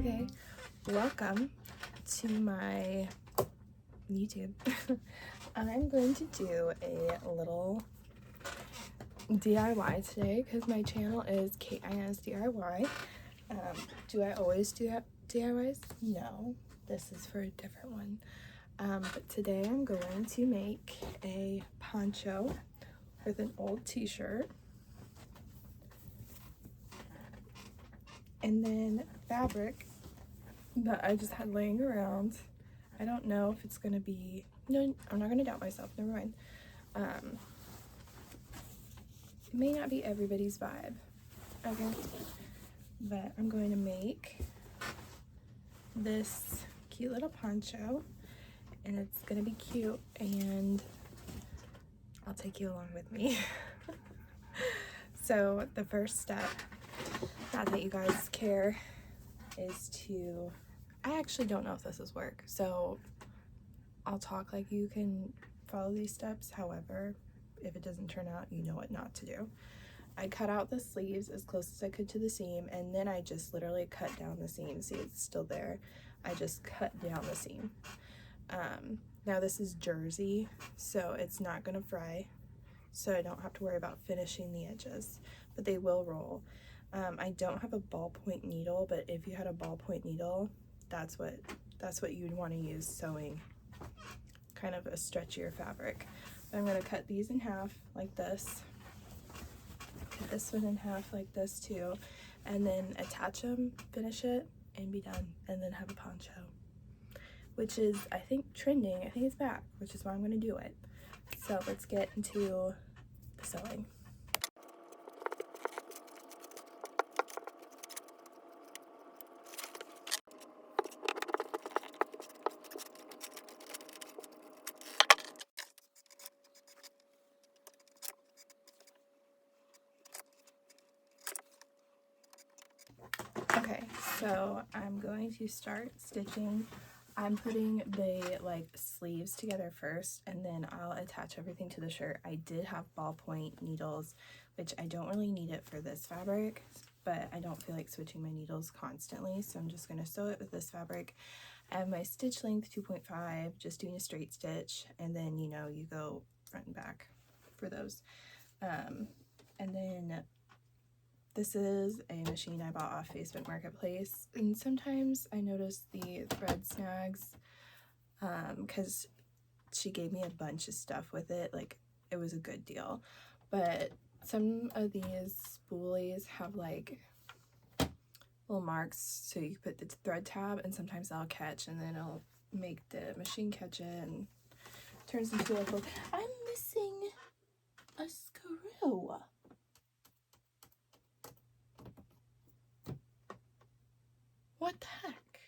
Okay, welcome to my YouTube. I'm going to do a little DIY today because my channel is KINS DIY. Do I always do DIYs? No, this is for a different one. But today I'm going to make a poncho with an old t-shirt and then fabric that I just had laying around. I don't know if it's gonna be, no, I'm not gonna doubt myself, never mind. It may not be everybody's vibe, okay, but I'm going to make this cute little poncho and it's gonna be cute and I'll take you along with me. So the first step, not that you guys care, is to, I actually don't know if this is work, so I'll talk like you can follow these steps. However, if it doesn't turn out, you know what not to do. I cut out the sleeves as close as I could to the seam, and then I just literally cut down the seam. See, it's still there. I just cut down the seam. Now this is jersey, so it's not gonna fry, so I don't have to worry about finishing the edges, but they will roll. I don't have a ballpoint needle, but if you had a ballpoint needle, that's what you'd want to use sewing kind of a stretchier fabric. But I'm going to cut these in half like this, cut this one in half like this too, and then attach them, finish it, and be done, and then have a poncho, which is, I think, trending. I think it's back, which is why I'm going to do it. So let's get into the sewing. Okay, so I'm going to start stitching. I'm putting the sleeves together first, and then I'll attach everything to the shirt. I did have ballpoint needles, which I don't really need it for this fabric, but I don't feel like switching my needles constantly, so I'm just going to sew it with this fabric. I have my stitch length 2.5, just doing a straight stitch, and then you go front and back for those. And then this is a machine I bought off Facebook Marketplace, and sometimes I notice the thread snags because she gave me a bunch of stuff with it. Like, it was a good deal, but some of these spoolies have like little marks, so you can put the thread tab, and sometimes I'll catch, and then I'll make the machine catch it, and it turns into like a, I'm missing a screw. What the heck?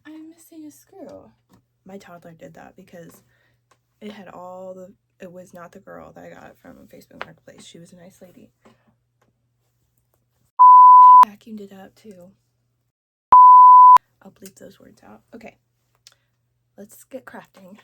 I'm missing a screw. My toddler did that because it had it was not the girl that I got it from Facebook Marketplace. She was a nice lady. I vacuumed it up too. I'll bleep those words out. Okay, let's get crafting.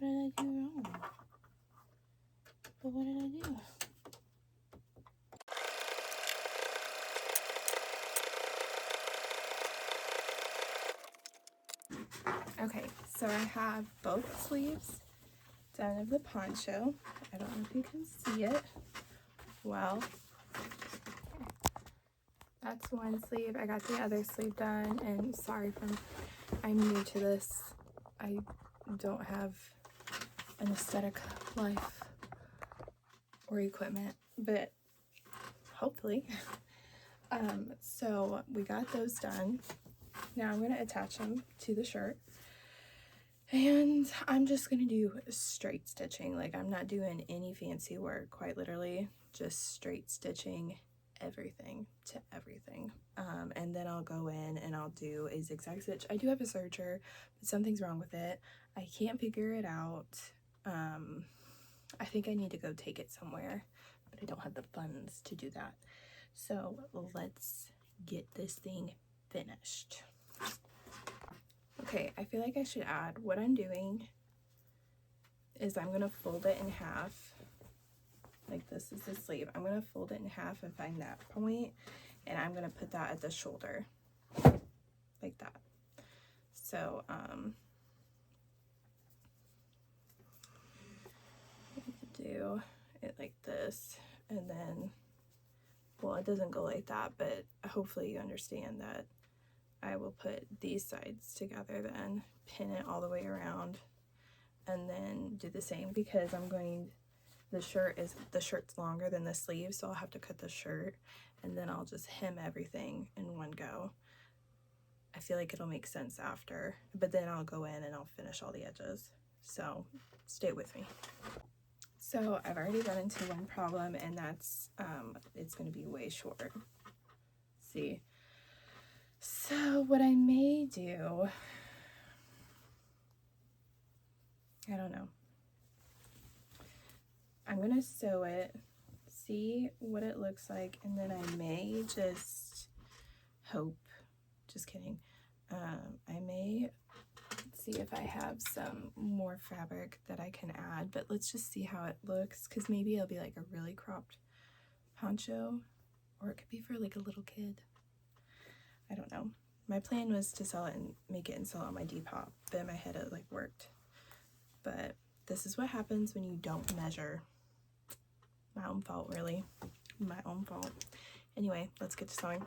What did I do wrong? But what did I do? Okay, so I have both sleeves done of the poncho. I don't know if you can see it well. That's one sleeve. I got the other sleeve done, and sorry I'm new to this. I don't have an aesthetic life or equipment, but hopefully. So we got those done. Now I'm going to attach them to the shirt, and I'm just going to do straight stitching. Like, I'm not doing any fancy work, quite literally, just straight stitching everything to everything. and then I'll go in and I'll do a zigzag stitch. I do have a serger, but something's wrong with it. I can't figure it out. I think I need to go take it somewhere, but I don't have the funds to do that. So let's get this thing finished. Okay, I feel like I should add, what I'm doing is I'm gonna fold it in half. Like this is the sleeve. I'm gonna fold it in half and find that point, and I'm gonna put that at the shoulder, like that. So, do it like this, and then, well, it doesn't go like that, but hopefully you understand that I will put these sides together, then pin it all the way around, and then do the same, because I'm going, the shirt's longer than the sleeve, so I'll have to cut the shirt, and then I'll just hem everything in one go. I feel like it'll make sense after, but then I'll go in and I'll finish all the edges. So stay with me. So I've already run into one problem, and that's it's going to be way short. See? So what I may do, I don't know. I'm going to sew it, see what it looks like, and then I may just hope, just kidding, I may see if I have some more fabric that I can add, but let's just see how it looks, because maybe it'll be like a really cropped poncho, or it could be for like a little kid. I don't know. My plan was to sell it and make it and sell it on my Depop, but in my head it like worked. But this is what happens when you don't measure. My own fault, really. My own fault. Anyway, let's get to sewing.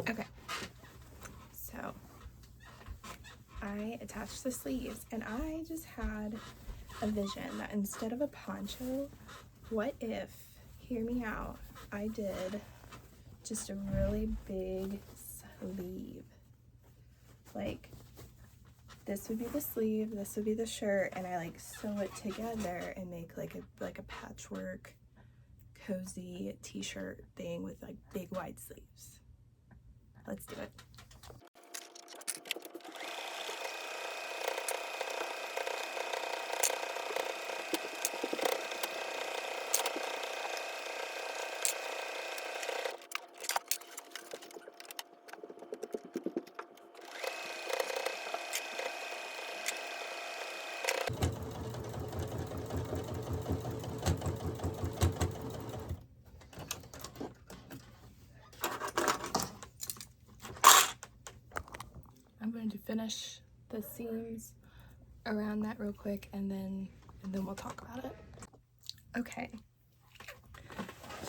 Okay, so I attached the sleeves, and I just had a vision that instead of a poncho, what if, hear me out, I did just a really big sleeve. Like, this would be the sleeve, this would be the shirt, and I like sew it together and make like a patchwork cozy t-shirt thing with like big wide sleeves. Let's do it. I'm going to finish the seams around that real quick, and then we'll talk about it. Okay.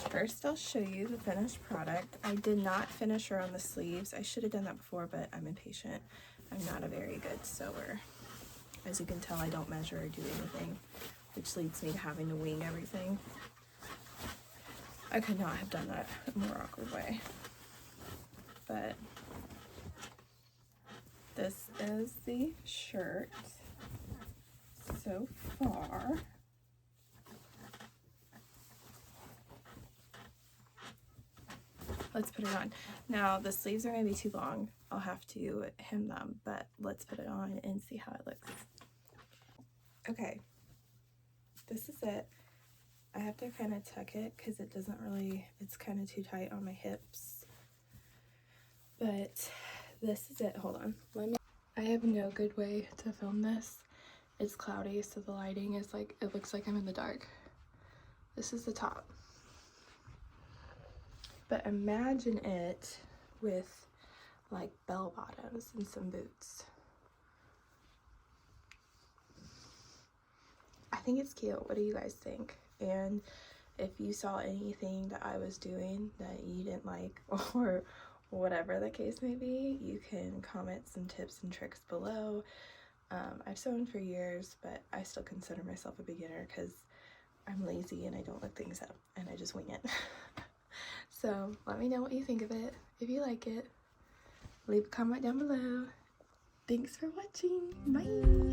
First, I'll show you the finished product. I did not finish around the sleeves. I should have done that before, but I'm impatient. I'm not a very good sewer. As you can tell, I don't measure or do anything, which leads me to having to wing everything. I could not have done that a more awkward way. But this is the shirt so far. Let's put it on. Now, the sleeves are going to be too long. I'll have to hem them, but let's put it on and see how it looks. Okay, this is it. I have to kind of tuck it because it doesn't really, it's kind of too tight on my hips. But this is it. Hold on. I have no good way to film this. It's cloudy, so the lighting is like, it looks like I'm in the dark. This is the top. But imagine it with like bell bottoms and some boots. I think it's cute. What do you guys think? And if you saw anything that I was doing that you didn't like, or whatever the case may be, you can comment some tips and tricks below. I've sewn for years, but I still consider myself a beginner because I'm lazy and I don't look things up and I just wing it. So let me know what you think of it. If you like it, leave a comment down below. Thanks for watching. Bye.